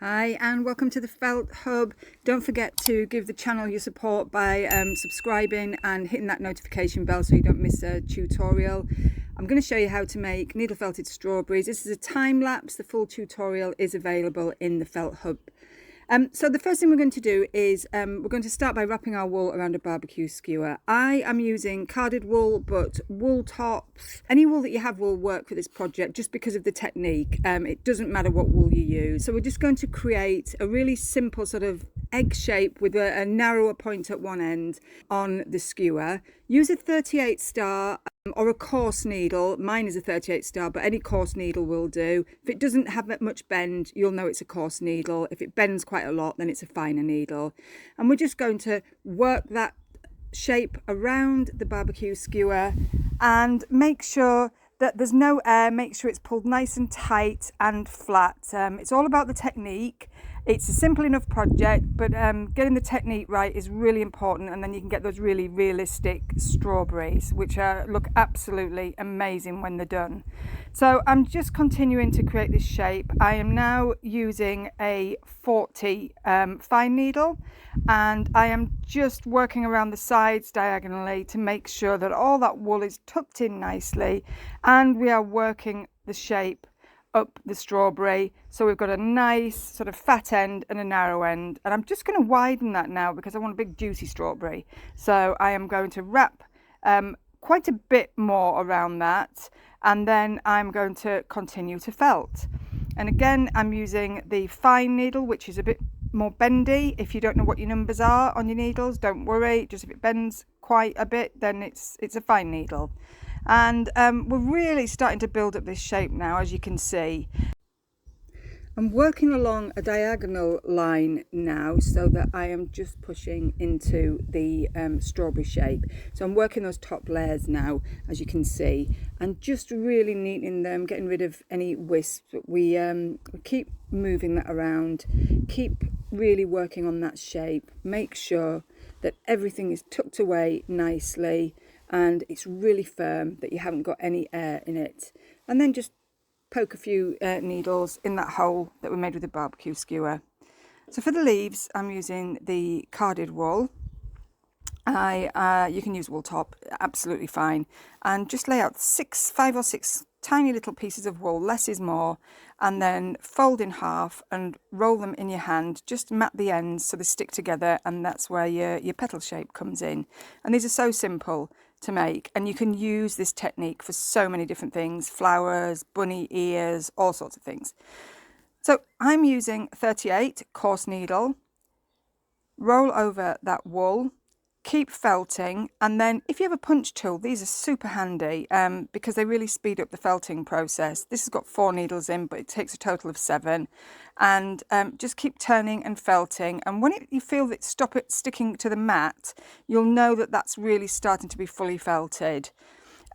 Hi and welcome to the Felt Hub. Don't forget to give the channel your support by subscribing and hitting that notification bell so you don't miss a tutorial. I'm going to show you how to make needle felted strawberries. This is a time lapse. The full tutorial is available in the Felt Hub. So the first thing we're going to do is we're going to start by wrapping our wool around a barbecue skewer. I am using carded wool, but wool tops, any wool that you have will work for this project just because of the technique. It doesn't matter what wool you use. So we're just going to create a really simple sort of egg shape with a narrower point at one end on the skewer. Use a 38 star or a coarse needle. Mine is a 38 star, but any coarse needle will do. If it doesn't have that much bend, you'll know it's a coarse needle. If it bends quite a lot, then it's a finer needle. And we're just going to work that shape around the barbecue skewer and make sure that there's no air. Make sure it's pulled nice and tight and flat. It's all about the technique. It's a simple enough project, but getting the technique right is really important, and then you can get those really realistic strawberries, which look absolutely amazing when they're done. So I'm just continuing to create this shape. I am now using a 40 fine needle, and I am just working around the sides diagonally to make sure that all that wool is tucked in nicely, and we are working the shape up the strawberry, so we've got a nice sort of fat end and a narrow end, and I'm just going to widen that now because I want a big juicy strawberry. So I am going to wrap quite a bit more around that, and then I'm going to continue to felt. And again, I'm using the fine needle, which is a bit more bendy. If you don't know what your numbers are on your needles, don't worry, just if it bends quite a bit, then it's a fine needle. And we're really starting to build up this shape now, as you can see. I'm working along a diagonal line now so that I am just pushing into the strawberry shape. So I'm working those top layers now, as you can see, and just really neatening them, getting rid of any wisps. We keep moving that around, keep really working on that shape, make sure that everything is tucked away nicely and it's really firm, that you haven't got any air in it. And then just poke a few needles in that hole that we made with the barbecue skewer. So for the leaves, I'm using the carded wool. You can use wool top, absolutely fine. And just lay out 5 or 6 tiny little pieces of wool, less is more, and then fold in half and roll them in your hand. Just mat the ends so they stick together, and that's where your petal shape comes in. And these are so simple to make, and you can use this technique for so many different things: flowers, bunny ears, all sorts of things. So I'm using 38 coarse needle, roll over that wool, keep felting, and then if you have a punch tool, these are super handy because they really speed up the felting process. This has got 4 needles in, but it takes a total of 7. And just keep turning and felting, and when you feel that stop it sticking to the mat, you'll know that that's really starting to be fully felted.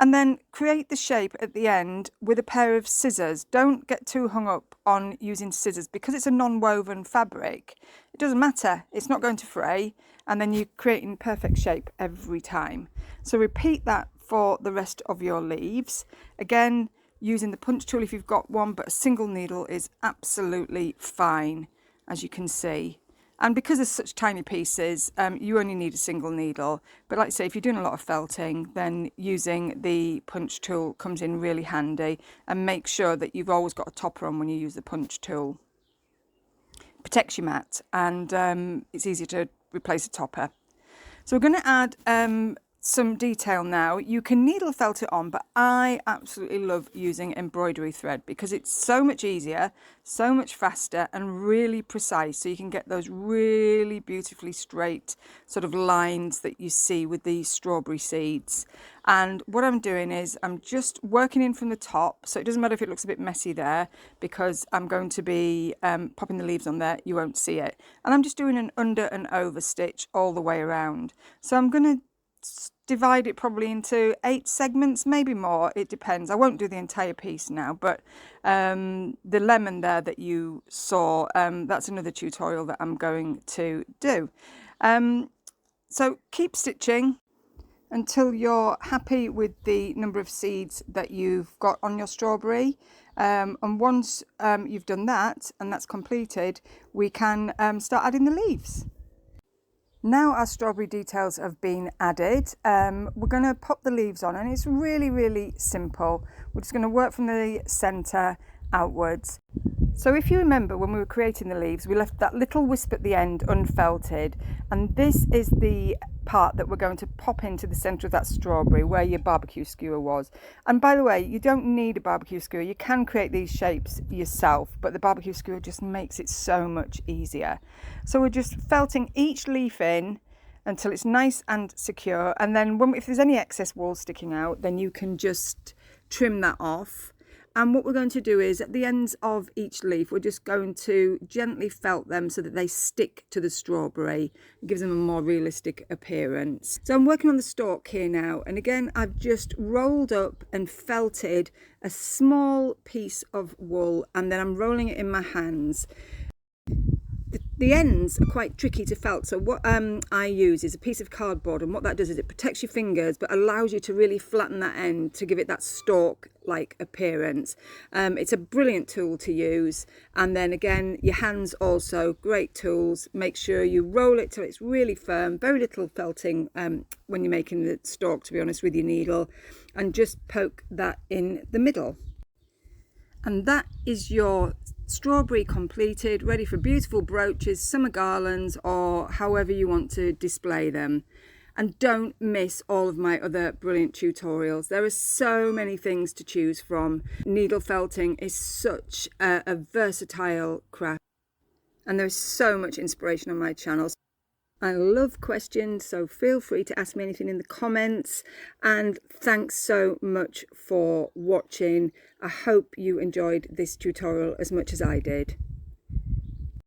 And then create the shape at the end with a pair of scissors. Don't get too hung up on using scissors because it's a non-woven fabric. It doesn't matter, it's not going to fray, and then you're creating perfect shape every time. So repeat that for the rest of your leaves. Again, using the punch tool if you've got one, but a single needle is absolutely fine, as you can see. And because there's such tiny pieces, you only need a single needle. But like I say, if you're doing a lot of felting, then using the punch tool comes in really handy. And make sure that you've always got a topper on when you use the punch tool. Protects your mat, and it's easy to replace a topper. So we're going to add some detail now. You can needle felt it on, but I absolutely love using embroidery thread because it's so much easier, so much faster, and really precise. So you can get those really beautifully straight sort of lines that you see with these strawberry seeds. And what I'm doing is I'm just working in from the top, so it doesn't matter if it looks a bit messy there because I'm going to be popping the leaves on there, you won't see it. And I'm just doing an under and over stitch all the way around. So I'm going to divide it probably into 8 segments, maybe more, it depends. I won't do the entire piece now, but the lemon there that you saw, that's another tutorial that I'm going to do. So keep stitching until you're happy with the number of seeds that you've got on your strawberry. And once you've done that and that's completed, we can start adding the leaves. Now our strawberry details have been added, we're going to pop the leaves on, and it's really, really simple. We're just going to work from the centre outwards. So if you remember, when we were creating the leaves, we left that little wisp at the end unfelted, and this is the part that we're going to pop into the centre of that strawberry where your barbecue skewer was. And by the way, you don't need a barbecue skewer, you can create these shapes yourself, but the barbecue skewer just makes it so much easier. So we're just felting each leaf in until it's nice and secure, and then if there's any excess wool sticking out, then you can just trim that off. And what we're going to do is, at the ends of each leaf, we're just going to gently felt them so that they stick to the strawberry. It gives them a more realistic appearance. So I'm working on the stalk here now, and again I've just rolled up and felted a small piece of wool, and then I'm rolling it in my hands. The ends are quite tricky to felt, so what I use is a piece of cardboard, and what that does is it protects your fingers but allows you to really flatten that end to give it that stalk-like appearance. It's a brilliant tool to use, and then again your hands also great tools. Make sure you roll it till it's really firm, very little felting when you're making the stalk, to be honest, with your needle, and just poke that in the middle. And that is your strawberry completed, ready for beautiful brooches, summer garlands, or however you want to display them. And don't miss all of my other brilliant tutorials. There are so many things to choose from. Needle felting is such a versatile craft, and there's so much inspiration on my channel. I love questions, so feel free to ask me anything in the comments, and thanks so much for watching. I hope you enjoyed this tutorial as much as I did.